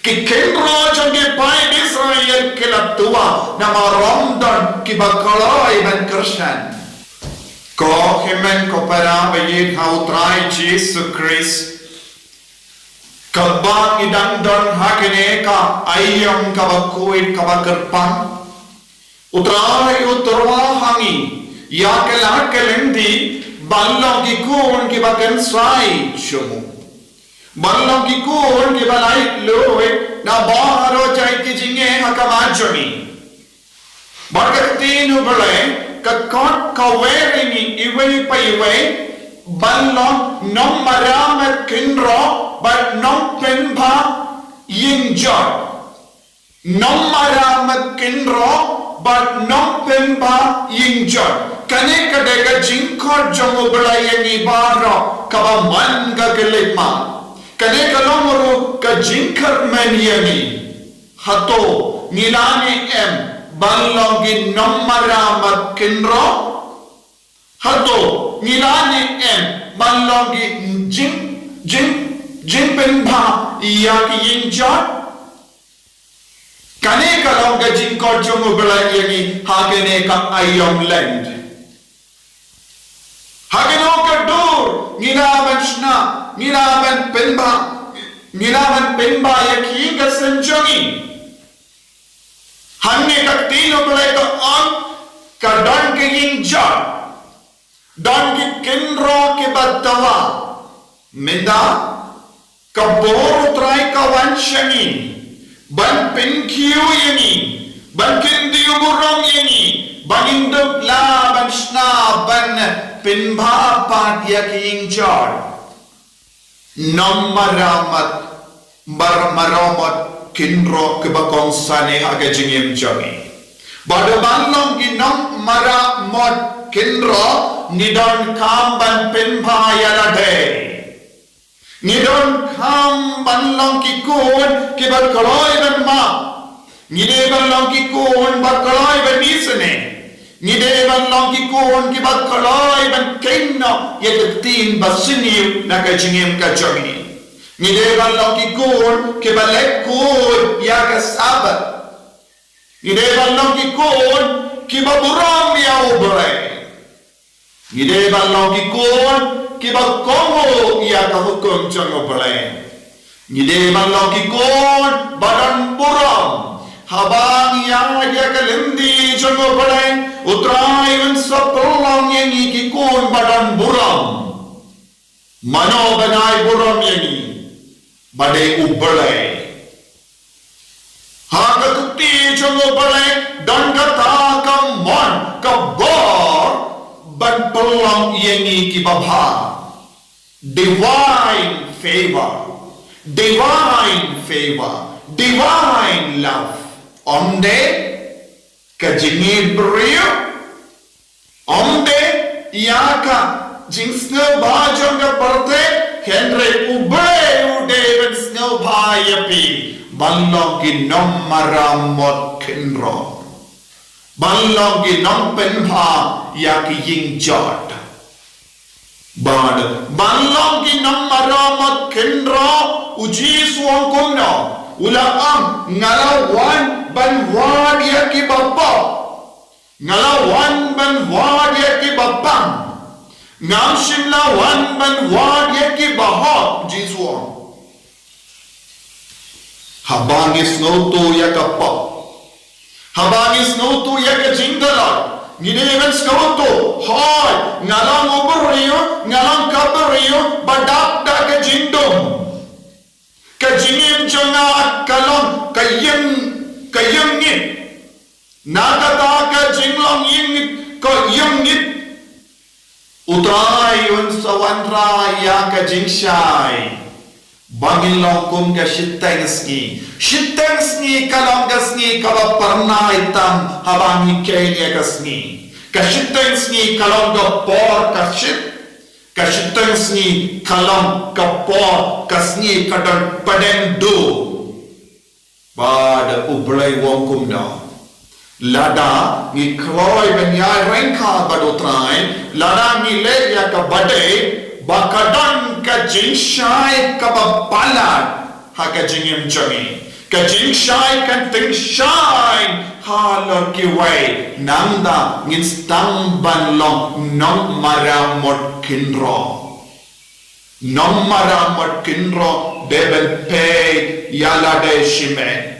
Ki kendro jange pai Israel ke la tua na maromdan ki bakalai ben Christian. Ko himen ko para bayit hautrai Jesus Christ. Kabang idang don hakene ka ayam kabakuit kabakerpang. Utrai uturwa hangi ya ke la kelendi ballong ki kun ki baken sai chumu. Ballong ki kun ki balai loe na baharo chai ki jinge hakamajoni. Barkatin ubale ka kot ka werini iwe pa iwe ballong nom marama kinro but nom penpa yingjot. Nom marama kinro but nom penpa yingjot. Kane kadega jinkor jongo balai ni baro kaba man ga kelekma. Kane kalomoro ka jinkar maniani hato nilani ballongi nommarama kinro hato nilani ballongi jinpenpa yaki yinjot kane kalonga jinkor jongo belayani hagene ka ayom land hageno ka dur niraban shna niraban penba yaki ka sanjongi hanne ka tino bale ka on ka don ke yinjot don ki kinro ke batawa minda ka boro trai ka wanshani ban pinkiu yani ban kindiu burong yani ban induk la ban shna ban pinba pat yaking jod nommaramat maramat kinro kebakong sane haga jingim jangi bada ballong ki nommaramat kinro nidon kam ban pinba yalade nidon kam ballong ki kun ki bakaloy ban ma nide ballong ki kun bakaloy ban isane nide ballong ki kun ki bakaloy ban kenno yektin basini naga jingim ka jangi nide ballong ki kun ki balek kun yaga sabat nide ballong ki kun ki baburam ya ubre nide ballong ki kun kiba kongo iya ka hukum jango balen ngide ballong ki kon badan buram habang iya ya ka limdi jango balen utrai un sapolong yangi ki kon badan buram mano banai buram yangi bade ubale ha ka kutti jango balen dan kata kam mon ka bor ban pelong yangi ki babha divine favor divine love onde ka jingi brio onde yaka jingsna bajong ka parte henre ubre ude bensna bhayapi ballong ki nommaramot kinro ballong ki nompenpha yaki yingjot bad ballong ki nommaramat kinro uji suang kumno ulaam ngalawan ban wad yaki bappa ngalawan ban wad yaki bappam ngam shimla wan ban wad yaki bahot uji suang habangis noto yakappa habangis noto yaka jingdala ngideven skauto hoy ngalang obriyo ngalang kabriyo badak da ke jindum ke jingim jonga kalong kayeng ngit nagata ka jinglong ying ko yung ngit utray un sawantra ya ka jingshai bangilong kum ka shittengsni kalong gasni kaba parna itam habangi kenya gasni ka shittengsni kalong ga por ka shittengsni kalong ka por kasni kadan paden do bad ublay wong kumna lada ni kroy benyai renka badotrai lada ni le ya ka bade bakadan ka jinshai ka bapalat ha ka jingim jangi ka jing shai kan ting shai halor ki wai nangda ngin stang ban long nong maramot kinro deben pe yala de shime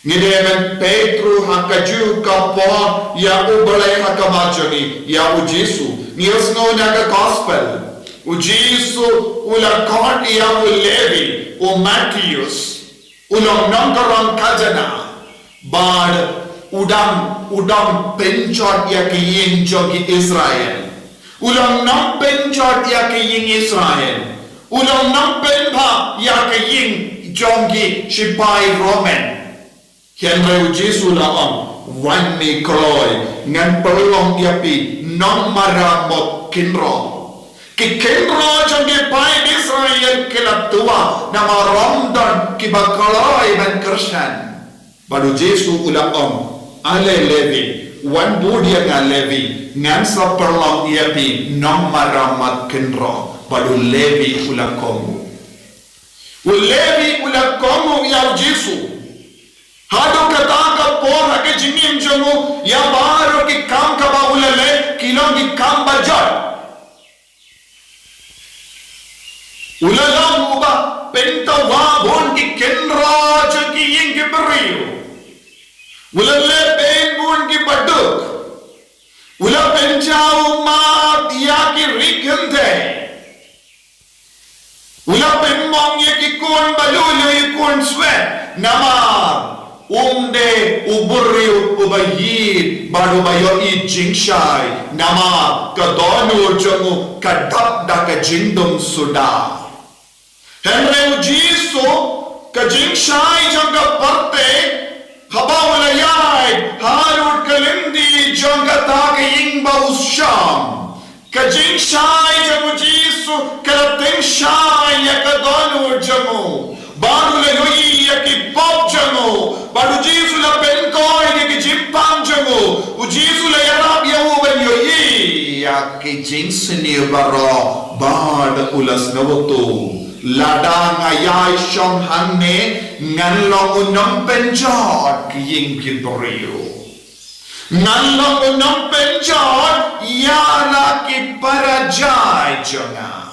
ngideben Petru hakaju kapon ya ubale hakamajoni ya ujisu niosno naga gospel ujisu ula kod ya ulevi o Matthews ulang nongkarang kajana bad udam penchot ya ke yin jogi Israel ulang nam penchot ya ke yin Israel ulang nam penpa ya ke yin jogi sipai Roman henry Jesu la wan ni kroy ngan perlong yapi non maramot kinro ki kendro jange pai Israel ke la tua nama Ramadan ki bakalai ban Kristen baru Jesu ula ale levi wan budia nga levi ngan sa perlong yapi non maramat kendro baru levi ula komu ya Jesu hado kata ka por hake jingim jomu ya baro ki kam ka ba ulale kilong ki kam bajar ulalang uba penta wa bon ki kenra ki ying ki beriyo ulale pen bon ki baduk ula penjau ma dia ki rikante ula pen mong ye ki kon balulu ye kon sweat nama umde uburiu ubayid baru bayo I jingshai nama kadonu jamu kadap da ka jindum suda henry Jesu ka jingshai janga parte haba ulayai harut kalindi janga ta ka yingba usham ka jingshai jamu Jesu ka shai ya kadonu jamu baru le yoi ya ki pop jamu baru Jesu la penkoi ya ki jimpang jamu u Jesu la yarab ya u ben yoi ya ki jinsni baro bad ulas nawoto ladang ayai shong hanne ngan long unam penjot ki ying ki brio ngan long unam penjot ya la ki parajai janga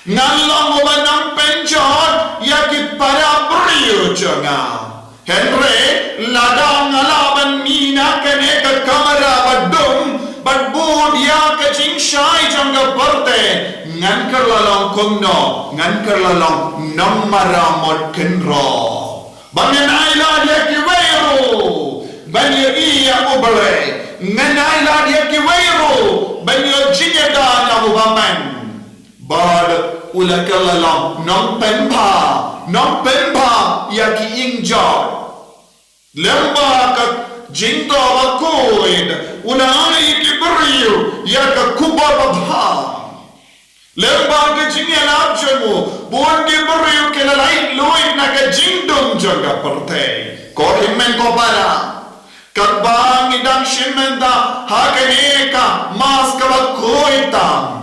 ngalong ubanang penjot yaki para brio janga henry ladang alaban mina kene ka kamera badum badbud ya ka jingshai janga parte ngan kerlalong kunno ngan kerlalong nammaramot kenro bangen ailad yaki weiru banyo iya ubale ngan ailad yaki weiru banyo jinyada na ubaman bad ulakalalong non penpa yaki ingjot lemba ka jinto bakoid unai ki beriu yaka kubabha lemba ka jingela jamu bon ki beriu ke lai loid na ka jindum jaga perte ko himmen ko para kabang idang shimenda hakane ka mas ka bakoitam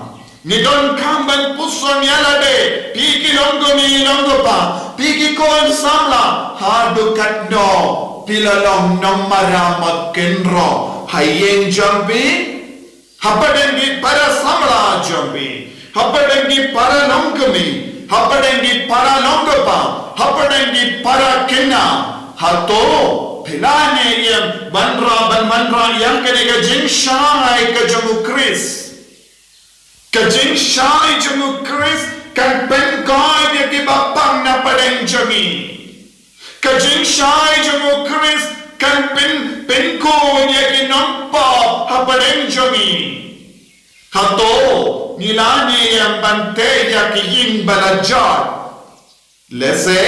nidon kamban puson yalade piki longo mi longo pa piki kon samla hadu katno pilalong namaramat kenro hayeng jambi hapadengi para samla jambi hapadengi para longkami hapadengi para longo pa hapadengi para kena hato pilane yang banra yang kenega jingshai ka jamu Chris kajing shai jamu Chris kan penkoi dia ki bapang na padeng jami kajing shai jamu Chris kan penko dia ki nampa ha padeng jami hato nilani yang bante ya ki yin balajat lese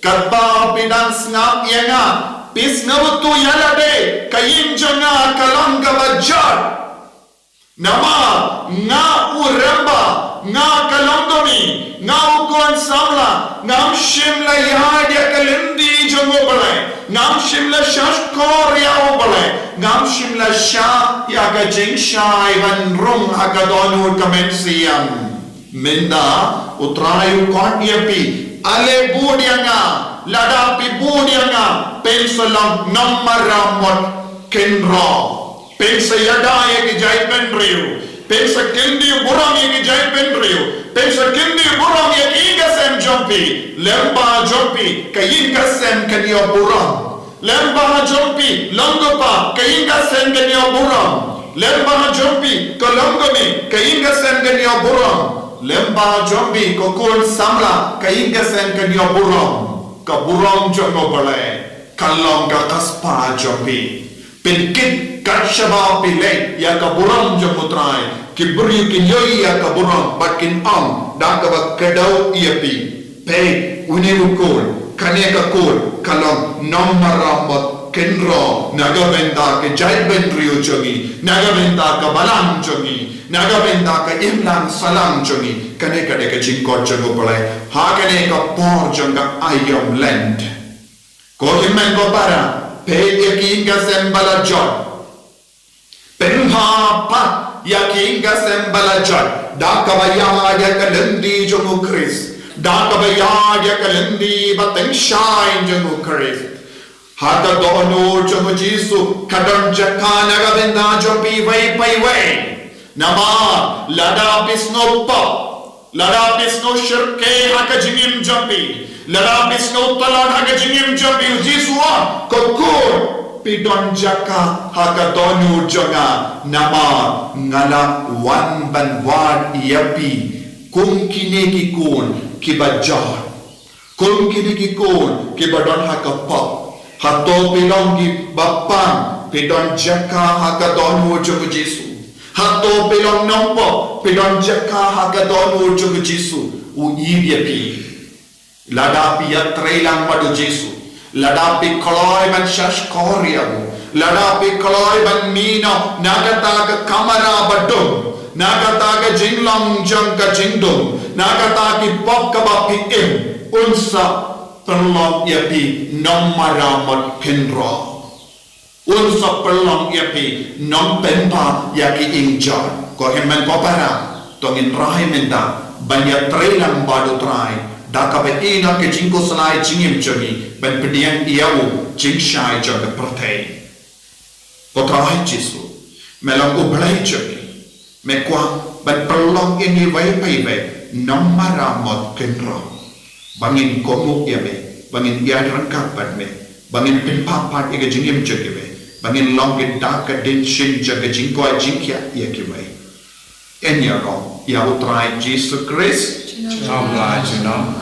katba bidang snap yenga pis ngabutu yalade kayin janga kalanga bajat nama nga uremba nga kalondoni nga ukon samla ngam shimla yadia kalindi jangobale ngam shimla shashkor ya obale ngam shimla sha ya ga jingsha ivan rum agadonu kamensiam minda utrayu kon yapi ale budianga ladapi bunia nga pensa lang namaramot kenro pensa yadaya ki jai penriu pensa kendi buram ye ki jai penriu pensa kendi buram ye ki gasem jompi lemba jompi kayin gasem kanyo buram lemba jompi longopa kayin gasem kanyo buram lemba jompi kolongome kayin gasem kanyo buram lemba jombi kokul samla kainga sen kanyo burong ka burong jongo bale kalong ka kaspa jombi pinkit karshaba pile ya ka burong jongo trai kibri kinyoy ya ka burong bakin ang da ka kadau iapi pe unirukul kaneka kul kalong nommaramot kenro nagavenda ke jaiben rio jogi nagavenda ka balang jogi nagavenda ka imlang salang jogi kane kade ka jingko jogo pole hakane ka por jonga ayom land ko himmen ko para pe yakinga sembala jot penha pa yakinga sembala jot da ka vaya ya kalendi jogo kris da ka vaya ya kalendi bateng shine jogo kris hata dono jogo jisu kadon jakana gavenda jopi vai pai vai nama lada pisno pa lada pisno shirke haka jingim jopi lada pisno talad haka jingim jopi jisu wa kokur pidon jaka haka dono joga nama ngala wan ban wad iapi kum kine ki kun kibajar kum kine ki kun kibadon haka pa hato pilong bapang pidon jaka hakadon ujuk Jesu hato pilong nompo pidon jaka hakadon ujuk Jesu uibia pi ladapi ya trailang padu Jesu ladapi koloi ban shash koriabu ladapi koloi ban mino nagata ka kamera badum nagata ka jinglong jang ka jingdum nagata ki pop ka bapi im unsa perlong iapi nom maramot penro unsa perlong iapi nom penpa yaki ingjar ko hemmen ko para tongin rahi menda banyak trelang badu trai daka betina ke jingko salai jingim jogi ben pediang iau jingshai jogi pertei ko trai Jesu melang ublai jogi mekwa ben perlong ini vai pai vai nom maramot penro bangin komuk ya be bangin ya rangkap pat me bangin pimpapat ega jingim jage be bangin longit daka din shin jage jingko jingkya ya ki be en ya ro ya utrai Jesus Christ Chomla junam